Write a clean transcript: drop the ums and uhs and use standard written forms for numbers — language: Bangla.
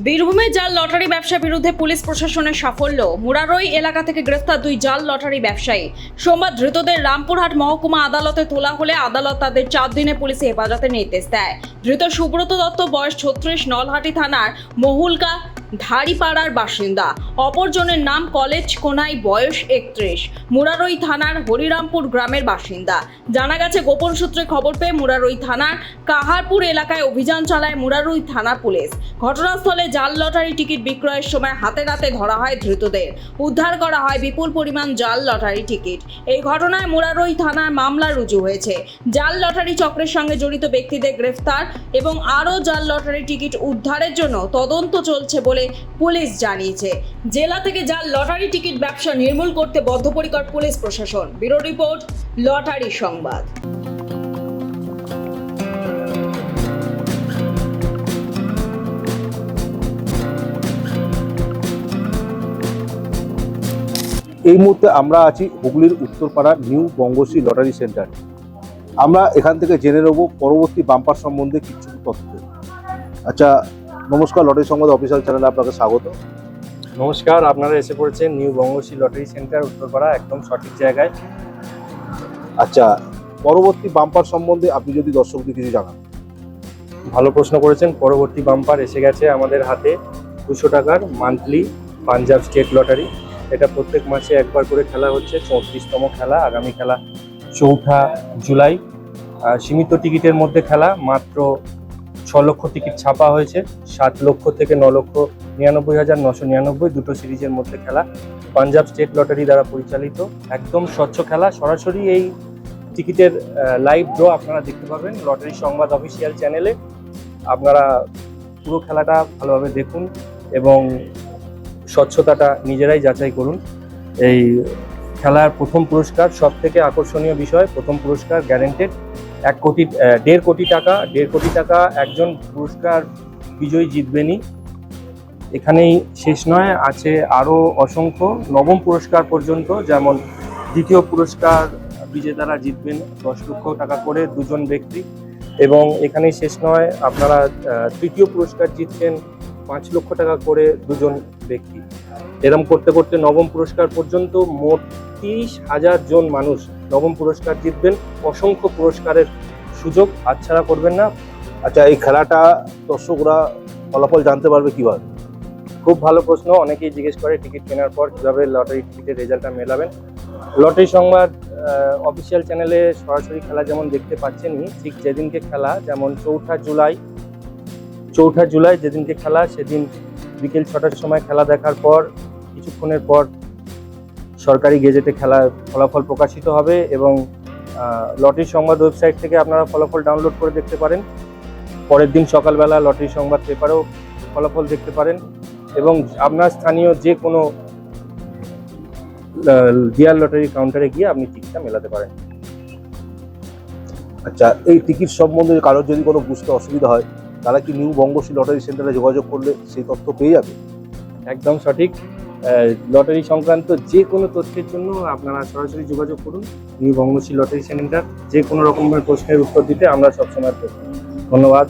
বীরভূমে জাল লটারি ব্যবসা বিরুদ্ধে পুলিশ প্রশাসনের সাফল্য। মুরারই এলাকা থেকে গ্রেফতার 2 জাল লটারি ব্যবসায়ী। সোমবার ধৃতদের রামপুরহাট মহকুমা আদালতে তোলা হলে আদালত তাদের 4 দিনে পুলিশি হেফাজতের নির্দেশ দেয়। ধৃত সুব্রত দত্ত, বয়স 36, নলহাটি থানার মহুলকা ধারিপাড়ার বাসিন্দা। অপরজনের নাম কলেজ কোনাই, বয়স 31, মুরারই থানার হরিরামপুর গ্রামের বাসিন্দা। জানা গেছে, গোপন সূত্রে খবর পেয়ে মুরারই থানার কাহারপুর এলাকায় অভিযান চালায় মুরারই থানা পুলিশ। ঘটনাস্থলে জাল লটারি টিকিট বিক্রয়ের সময় হাতে নাতে ধরা হয় ধৃতদের। উদ্ধার করা হয় বিপুল পরিমাণ জাল লটারি টিকিট। এই ঘটনায় মুরারই থানায় মামলা রুজু হয়েছে। জাল লটারি চক্রের সঙ্গে জড়িত ব্যক্তিদের গ্রেফতার এবং আরও জাল লটারি টিকিট উদ্ধারের জন্য তদন্ত চলছে বলে পুলিশ জানিয়েছে। জেলা থেকে জাল লটারি টিকিট ব্যবসা নির্মূল করতে বদ্ধপরিকর পুলিশ প্রশাসন। ব্যুরো রিপোর্ট, লটারি সংবাদ। এই মুহূর্তে আমরা আছি হুগলির Uttarpara new Bangashree lottery centre. আমরা এখান থেকে জেনে নেব পরবর্তী বাম্পার সম্বন্ধে কিছু তথ্য। আচ্ছা, নমস্কার, লটারি সংবাদ অফিসিয়াল চ্যানেলে আপনাকে স্বাগত। নমস্কার, আপনারা এসে পড়েছেন new Bangashree lottery centre, Uttarpara, একদম সঠিক জায়গায়। আচ্ছা, পরবর্তী বাম্পার সম্বন্ধে আপনি যদি দর্শকদের কিছু জানান। ভালো প্রশ্ন করেছেন। পরবর্তী বাম্পার এসে গেছে আমাদের হাতে 200 টাকার মান্থলি পাঞ্জাব স্টেট লটারি। এটা প্রত্যেক মাসে একবার করে খেলা হচ্ছে। 34তম খেলা। আগামী খেলা 4 জুলাই। সীমিত টিকিটের মধ্যে খেলা। মাত্র 6 লক্ষ টিকিট ছাপা হয়েছে। 7 লক্ষ থেকে 9,99,999 দুটো সিরিজের মধ্যে খেলা। পাঞ্জাব স্টেট লটারি দ্বারা পরিচালিত। একদম স্বচ্ছ খেলা। সরাসরি এই টিকিটের লাইভ ড্র আপনারা দেখতে পাবেন লটারি সংবাদ অফিসিয়াল চ্যানেলে। আপনারা পুরো খেলাটা ভালোভাবে দেখুন এবং স্বচ্ছতাটা নিজেরাই যাচাই করুন। এই খেলার প্রথম পুরস্কার সব থেকে আকর্ষণীয় বিষয়। প্রথম পুরস্কার গ্যারেন্টেড 1.5 কোটি টাকা। 1.5 কোটি টাকা একজন পুরস্কার বিজয়ী জিতবেনই। এখানেই শেষ নয়, আছে আরও অসংখ্য। নবম পুরস্কার পর্যন্ত, যেমন দ্বিতীয় পুরস্কার বিজেতারা জিতবেন 10 লক্ষ টাকা করে 2জন ব্যক্তি। এবং এখানেই শেষ নয়, আপনারা তৃতীয় পুরস্কার জিতছেন 5 লক্ষ টাকা করে 2জন ব্যক্তি। এরম করতে করতে নবম পুরস্কার পর্যন্ত মোট 30,000 জন মানুষ নবম পুরস্কার জিতবেন। অসংখ্য পুরস্কারের সুযোগ হাতছাড়া করবেন না। আচ্ছা, এই খেলাটা দর্শকরা ফলাফল জানতে পারবে কিভাবে? খুব ভালো প্রশ্ন। অনেকেই জিজ্ঞেস করে টিকিট কেনার পর কীভাবে লটারি টিকিটের রেজাল্টটা মেলাবেন। লটারি সংবাদ অফিসিয়াল চ্যানেলে সরাসরি খেলা যেমন দেখতে পাচ্ছেনই, ঠিক যেদিনকে খেলা, যেমন 4 জুলাই যেদিনকে খেলা, সেদিন বিকেল 6টার সময় খেলা দেখার পর কিছুক্ষণের পর সরকারি গেজেটে খেলার ফলাফল প্রকাশিত হবে এবং লটারি সংবাদ ওয়েবসাইট থেকে আপনারা ফলাফল ডাউনলোড করে দেখতে পারেন। পরের দিন সকালবেলা লটারি সংবাদ পেপারেও ফলাফল দেখতে পারেন এবং আপনার স্থানীয় যে কোনো ডিয়ার লটারি কাউন্টারে গিয়ে আপনি টিকিটটা মেলাতে পারেন। আচ্ছা, এই টিকিট সম্বন্ধে কারোর যদি কোনো বুঝতে অসুবিধা হয়, তারা কি নিউ বঙ্গশ্রী লটারি সেন্টারে যোগাযোগ করলে সেই তথ্য পেয়ে যাবে? একদম সঠিক। লটারি সংক্রান্ত যে কোনো তথ্যের জন্য আপনারা সরাসরি যোগাযোগ করুন নিউ বঙ্গশ্রী লটারি সেন্টার। যে কোনো রকমের প্রশ্নের উত্তর দিতে আমরা সবসময় প্রস্তুত। ধন্যবাদ।